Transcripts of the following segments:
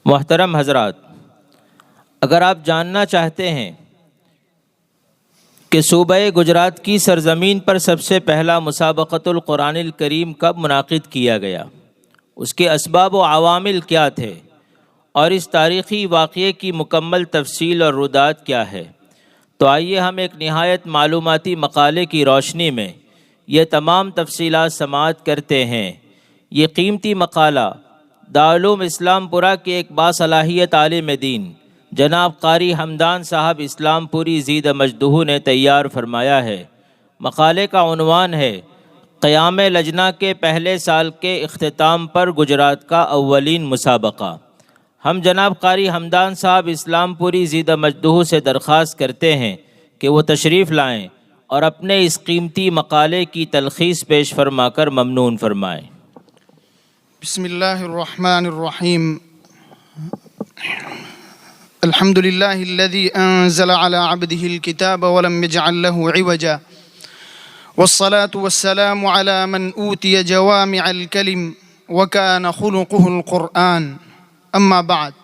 محترم حضرات، اگر آپ جاننا چاہتے ہیں کہ صوبہ گجرات کی سرزمین پر سب سے پہلا مسابقۃ القرآن الکریم کب منعقد کیا گیا، اس کے اسباب و عوامل کیا تھے اور اس تاریخی واقعے کی مکمل تفصیل اور رودات کیا ہے، تو آئیے ہم ایک نہایت معلوماتی مقالے کی روشنی میں یہ تمام تفصیلات سماعت کرتے ہیں۔ یہ قیمتی مقالہ دارالعلوم اسلام پورہ کے ایک باصلاحیت عالم دین جناب قاری حمدان صاحب اسلام پوری زید مجدہ نے تیار فرمایا ہے۔ مقالے کا عنوان ہے قیام لجنہ کے پہلے سال کے اختتام پر گجرات کا اولین مسابقہ۔ ہم جناب قاری حمدان صاحب اسلام پوری زید مجدہ سے درخواست کرتے ہیں کہ وہ تشریف لائیں اور اپنے اس قیمتی مقالے کی تلخیص پیش فرما کر ممنون فرمائیں۔ بسم اللہ الرحمن الرحیم۔ الحمد للہ الذی انزل علی عبده الكتاب ولم يجعل له عوجا والصلاة والسلام علی من اوتی جوامع الکلم وکان خلقه القرآن۔ اما بعد،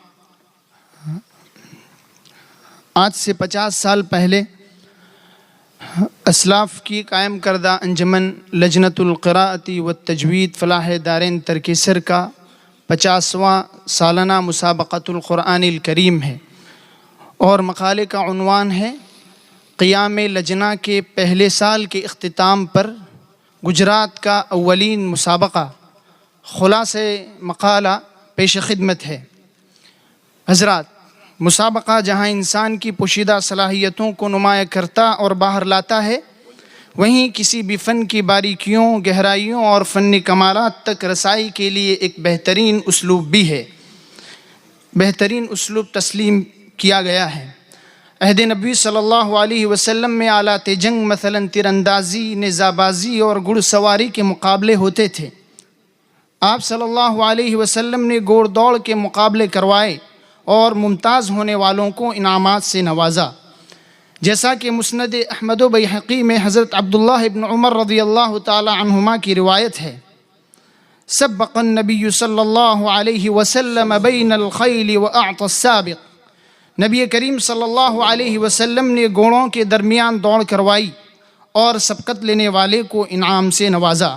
آج سے 50 سال پہلے اسلاف کی قائم کردہ انجمن لجنۃ القراءۃ والتجوید فلاح دارین ترکیسر کا 50واں سالانہ مسابقۃ القرآن الکریم ہے، اور مقالے کا عنوان ہے قیام لجنہ کے پہلے سال کے اختتام پر گجرات کا اولین مسابقہ۔ خلاصہ مقالہ پیش خدمت ہے۔ حضرات، مسابقہ جہاں انسان کی پوشیدہ صلاحیتوں کو نمایاں کرتا اور باہر لاتا ہے، وہیں کسی بھی فن کی باریکیوں، گہرائیوں اور فنی کمالات تک رسائی کے لیے ایک بہترین اسلوب بھی ہے، بہترین اسلوب تسلیم کیا گیا ہے۔ عہد نبوی صلی اللہ علیہ وسلم میں آلات جنگ مثلاً تیر اندازی، نیزہ بازی اور گھڑ سواری کے مقابلے ہوتے تھے۔ آپ صلی اللہ علیہ وسلم نے گھوڑ دوڑ کے مقابلے کروائے اور ممتاز ہونے والوں کو انعامات سے نوازا، جیسا کہ مسند احمد و بیہقی میں حضرت عبداللہ ابن عمر رضی اللہ تعالی عنہما کی روایت ہے، سبق النبی صلی اللہ علیہ وسلم بین الخیل واعطى السابق۔ نبی کریم صلی اللہ علیہ وسلم نے گھوڑوں کے درمیان دوڑ کروائی اور سبقت لینے والے کو انعام سے نوازا۔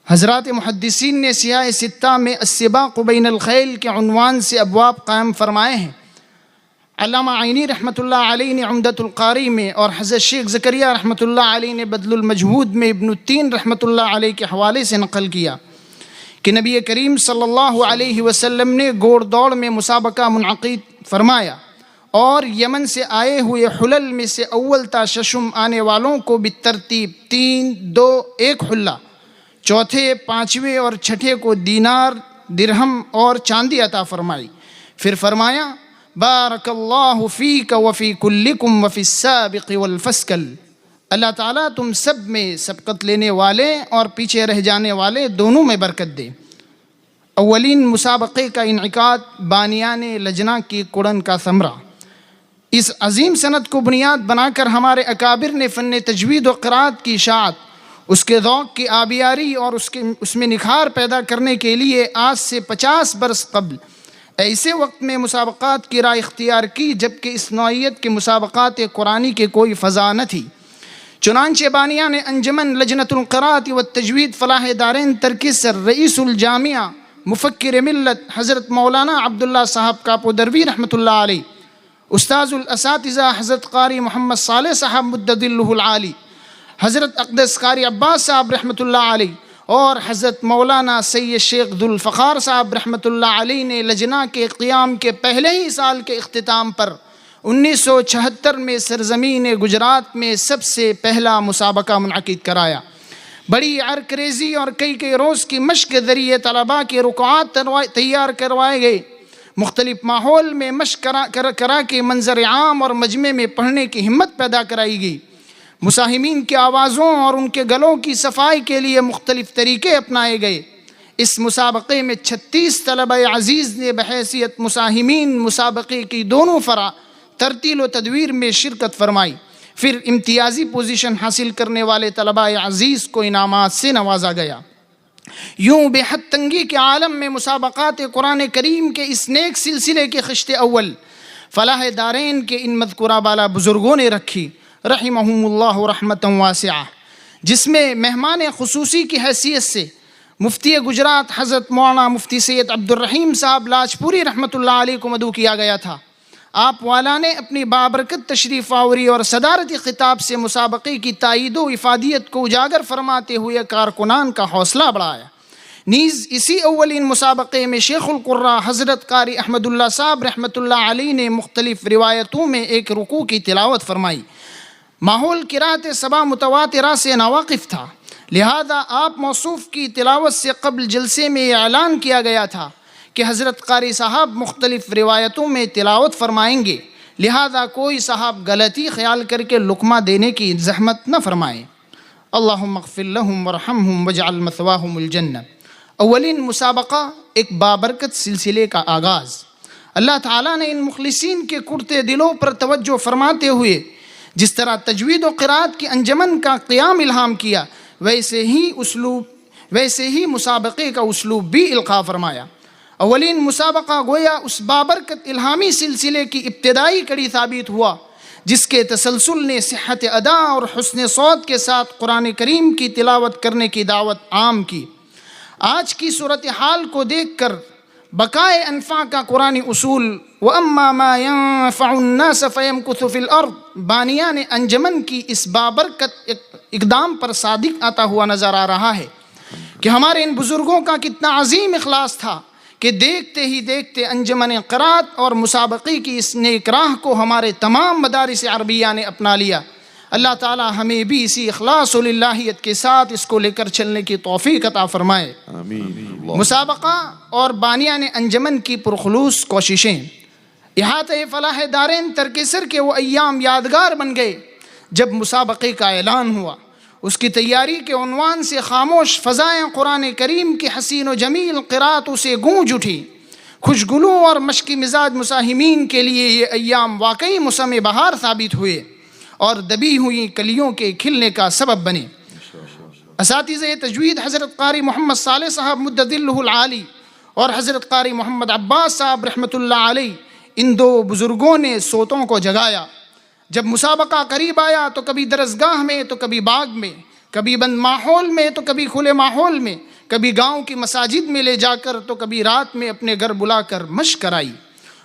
حضرات محدثین نے سیاہ ستہ میں السباق بین الخیل کے عنوان سے ابواب قائم فرمائے ہیں۔ علامہ عینی رحمۃ اللہ علیہ نے عمدۃ القاری میں اور حضرت شیخ زکریا رحمۃ اللہ علیہ نے بذل المجہود میں ابن التین رحمۃ اللہ علیہ کے حوالے سے نقل کیا کہ نبی کریم صلی اللہ علیہ وسلم نے گھوڑ دوڑ میں مسابقہ منعقد فرمایا اور یمن سے آئے ہوئے حلل میں سے اول تا ششم آنے والوں کو بالترتیب 3، 2، 1 حلہ، چوتھے، پانچویں اور چھٹے کو دینار، درہم اور چاندی عطا فرمائی۔ پھر فرمایا بارک اللہ فیک وفی کلکم وفی السابق والفسکل۔ اللہ تعالیٰ تم سب میں سبقت لینے والے اور پیچھے رہ جانے والے دونوں میں برکت دے۔ اولین مسابقے کا انعقاد بانیان لجنہ کی کڑن کا ثمرہ۔ اس عظیم سند کو بنیاد بنا کر ہمارے اکابر نے فن تجوید و قرات کی اشاعت، اس کے ذوق کی آبیاری اور اس میں نکھار پیدا کرنے کے لیے آج سے 50 برس قبل ایسے وقت میں مسابقات کی راہ اختیار کی جبکہ اس نوعیت کے مسابقات قرآنی کے کوئی فضا نہ تھی۔ چنانچہ بانیان انجمن لجنۃ القراءۃ والتجوید فلاح دارین ترکیسر رئیس الجامعہ مفکر ملت حضرت مولانا عبداللہ صاحب کاپو دروی رحمۃ اللہ علیہ، استاذ الاساتذہ حضرت قاری محمد صالح صاحب مدد اللہ العالی، حضرت اقدس قاری عباس صاحب رحمۃ اللہ علیہ اور حضرت مولانا سید شیخ ذوالفقار صاحب رحمۃ اللہ علیہ نے لجنہ کے قیام کے پہلے ہی سال کے اختتام پر 1976 میں سرزمین گجرات میں سب سے پہلا مسابقہ منعقد کرایا۔ بڑی عرقریزی اور کئی روز کی مشق کے ذریعے طلباء کے رکوعات تیار کروائے گئے۔ مختلف ماحول میں مشق کرا کے منظر عام اور مجمع میں پڑھنے کی ہمت پیدا کرائی گئی۔ مساہمین کی آوازوں اور ان کے گلوں کی صفائی کے لیے مختلف طریقے اپنائے گئے۔ اس مسابقے میں 36 طلبہ عزیز نے بحیثیت مساہمین مسابقے کی دونوں فرع ترتیل و تدویر میں شرکت فرمائی۔ پھر امتیازی پوزیشن حاصل کرنے والے طلبہ عزیز کو انعامات سے نوازا گیا۔ یوں بے حد تنگی کے عالم میں مسابقات قرآن کریم کے اس نیک سلسلے کے خشت اول فلاح دارین کے ان مذکورہ بالا بزرگوں نے رکھی رحمہم اللہ رحمتا واسعہ، جس میں مہمان خصوصی کی حیثیت سے مفتی گجرات حضرت مولانا مفتی سید عبد الرحیم صاحب لاجپوری رحمۃ اللہ علیہ کو مدعو کیا گیا تھا۔ آپ والا نے اپنی بابرکت تشریف آوری اور صدارتی خطاب سے مسابقے کی تائید و افادیت کو اجاگر فرماتے ہوئے کارکنان کا حوصلہ بڑھایا۔ نیز اسی اولین مسابقے میں شیخ القراء حضرت قاری احمد اللہ صاحب رحمۃ اللہ علیہ نے مختلف روایتوں میں ایک رکوع کی تلاوت فرمائی۔ ماحول قرأت سبع متواترہ سے ناواقف تھا، لہذا آپ موصوف کی تلاوت سے قبل جلسے میں یہ اعلان کیا گیا تھا کہ حضرت قاری صاحب مختلف روایتوں میں تلاوت فرمائیں گے، لہذا کوئی صاحب غلطی خیال کر کے لقمہ دینے کی زحمت نہ فرمائیں۔ اللہم اغفر لہم ورحمہم واجعل مثواہم الجنہ۔ اولین مسابقہ ایک بابرکت سلسلے کا آغاز۔ اللہ تعالیٰ نے ان مخلصین کے کرتے دلوں پر توجہ فرماتے ہوئے جس طرح تجوید و قرأت کی انجمن کا قیام الہام کیا، ویسے ہی مسابقے کا اسلوب بھی القاء فرمایا۔ اولین مسابقہ گویا اس بابرکت الہامی سلسلے کی ابتدائی کڑی ثابت ہوا جس کے تسلسل نے صحت ادا اور حسن صوت کے ساتھ قرآن کریم کی تلاوت کرنے کی دعوت عام کی۔ آج کی صورتحال کو دیکھ کر بقائے انفع کا قرآنی اصول وَأَمَّا مَا يَنفَعُ النَّاسَ فَيَمْكُثُ فِي الْأَرْضِ بانیان انجمن کی اس بابرکت اقدام پر صادق آتا ہوا نظر آ رہا ہے کہ ہمارے ان بزرگوں کا کتنا عظیم اخلاص تھا کہ دیکھتے ہی دیکھتے انجمن قرأت اور مسابقے کی اس نیک راہ کو ہمارے تمام مدارس عربیہ نے اپنا لیا۔ اللہ تعالی ہمیں بھی اسی اخلاص و للہیت کے ساتھ اس کو لے کر چلنے کی توفیق عطا فرمائے۔ مسابقہ اور بانیان انجمن کی پرخلوص کوششیں، احاطہ فلاح دارین ترکیسر کے وہ ایام یادگار بن گئے جب مسابقے کا اعلان ہوا۔ اس کی تیاری کے عنوان سے خاموش فضائیں قرآن کریم کی حسین و جمیل قرأتوں سے گونج اٹھی۔ خوشگلوں اور مشکی مزاج مساہمین کے لیے یہ ایام واقعی موسم بہار ثابت ہوئے اور دبی ہوئی کلیوں کے کھلنے کا سبب بنے۔ اساتذہ تجوید حضرت قاری محمد صالح صاحب مدظلہ العالی اور حضرت قاری محمد عباس صاحب رحمۃ اللہ علیہ، ان دو بزرگوں نے صوتوں کو جگایا۔ جب مسابقہ قریب آیا تو کبھی درسگاہ میں تو کبھی باغ میں، کبھی بند ماحول میں تو کبھی کھلے ماحول میں، کبھی گاؤں کی مساجد میں لے جا کر تو کبھی رات میں اپنے گھر بلا کر مشق کرائی۔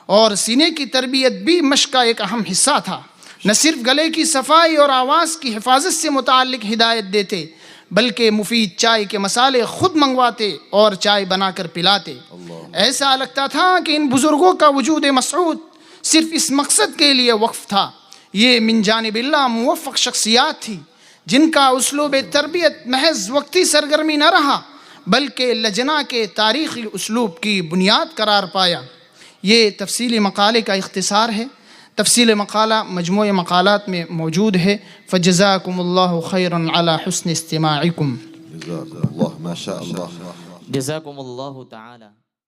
اور سینے کی تربیت بھی مشق کا ایک اہم حصہ تھا۔ نہ صرف گلے کی صفائی اور آواز کی حفاظت سے متعلق ہدایت دیتے بلکہ مفید چائے کے مسالے خود منگواتے اور چائے بنا کر پلاتے۔ ایسا لگتا تھا کہ ان بزرگوں کا وجود مسعود صرف اس مقصد کے لیے وقف تھا۔ یہ من جانب اللہ موفق شخصیات تھی جن کا اسلوب تربیت محض وقتی سرگرمی نہ رہا بلکہ لجنا کے تاریخی اسلوب کی بنیاد قرار پایا۔ یہ تفصیلی مقالے کا اختصار ہے۔ تفصیل مقالہ مجموعہ مقالات میں موجود ہے۔ فجزاکم اللہ خیرا علی حسن استماعکم۔ جزاک اللہ ما شاء اللہ۔ جزاکم اللہ تعالی۔